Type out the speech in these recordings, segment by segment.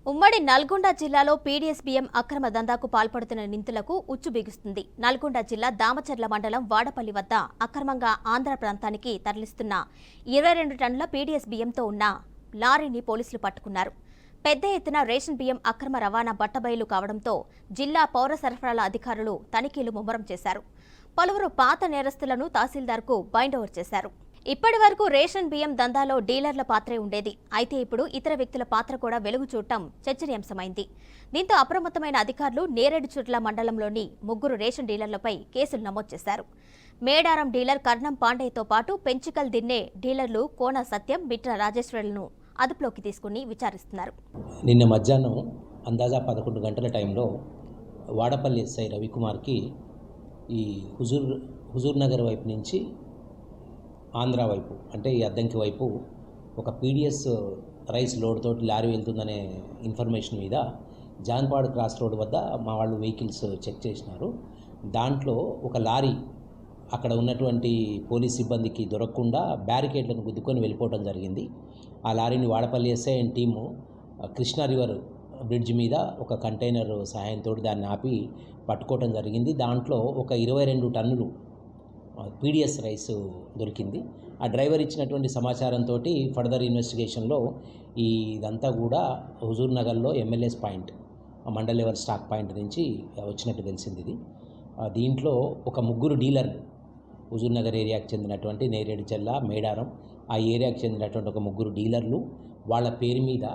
ఉమ్మడి నల్గొండ జిల్లాలో పీడీఎస్ బియ్యం అక్రమ దందాకు పాల్పడుతున్న నిందితులకు ఉచ్చు బిగుస్తుంది. నల్గొండ జిల్లా దామచర్ల మండలం వాడపల్లి వద్ద అక్రమంగా ఆంధ్ర ప్రాంతానికి తరలిస్తున్న 22 టన్నుల పీడీఎస్ బియ్యంతో ఉన్న లారీని పోలీసులు పట్టుకున్నారు. పెద్ద ఎత్తున రేషన్ బియ్యం అక్రమ రవాణా బట్టబయలు కావడంతో జిల్లా పౌర సరఫరాల అధికారులు తనిఖీలు ముమ్మరం చేశారు. పలువురు పాత నేరస్తులను తహసీల్దార్కు బైండ్ ఓవర్ చేశారు. ఇప్పటి వరకు రేషన్ బియ్యం దందాలో డీలర్ల పాత్రే ఉండేది. అయితే ఇప్పుడు ఇతర వ్యక్తుల పాత్ర కూడా వెలుగు చూడటం చర్చనీయాంశమైంది. దీంతో అప్రమత్తమైన అధికారులు నేరేడుచుట్ల మండలంలోని 3 రేషన్ డీలర్లపై కేసులు నమోదు చేశారు. మేడారం డీలర్ కర్ణం పాండేతో పాటు పెంచికల్ దిన్నే డీలర్లు కోన సత్యం, మిట్ర రాజేశ్వరులను అదుపులోకి తీసుకుని విచారిస్తున్నారు. నిన్న మధ్యాహ్నం అందాజా 11 గంటల టైంలో వాడపల్లి ఎస్ఐ రవికుమార్కి ఈ హుజూర్ నగర్ వైపు నుంచి ఆంధ్ర వైపు అంటే ఈ అద్దంకి వైపు ఒక పీడిఎస్ రైస్ లోడ్ తోటి లారీ వెళ్తుందనే ఇన్ఫర్మేషన్ మీద జాన్పాడు క్రాస్ రోడ్ వద్ద మా వాళ్ళు వెహికల్స్ చెక్ చేసినారు. దాంట్లో ఒక లారీ అక్కడ ఉన్నటువంటి పోలీస్ సిబ్బందికి దొరకకుండా బ్యారికేడ్లను గుద్దుకొని వెళ్ళిపోవడం జరిగింది. ఆ లారీని Vadapalli SI and team Krishna river bridge మీద ఒక కంటైనర్ సహాయంతో దాన్ని ఆపి పట్టుకోవడం జరిగింది. దాంట్లో ఒక 22 టన్నులు పీడిఎస్ రైస్ దొరికింది. ఆ డ్రైవర్ ఇచ్చినటువంటి సమాచారంతో ఫర్దర్ ఇన్వెస్టిగేషన్లో ఇదంతా కూడా హుజూర్ నగర్లో MLAs point mandal level stock point నుంచి వచ్చినట్టు తెలిసింది. దీంట్లో ఒక 3 డీలర్లు హుజూర్ నగర్ ఏరియాకి చెందినటువంటి నేరేడుచల్ల, మేడారం ఆ ఏరియాకి చెందినటువంటి ఒక 3 డీలర్లు వాళ్ళ పేరు మీద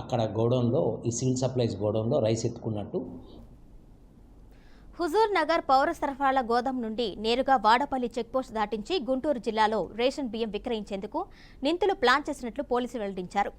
అక్కడ గోడౌన్లో ఈ సివిల్ సప్లైస్ గోడౌన్లో రైస్ ఎత్తుకున్నట్టు. హుజూర్ నగర్ పౌర సరఫరాల గోదాం నుండి నేరుగా వాడపల్లి చెక్పోస్ట్ దాటించి గుంటూరు జిల్లాలో రేషన్ బియ్యం విక్రయించేందుకు నిందితులు ప్లాన్ చేసినట్లు పోలీసులు వెల్లడించారు.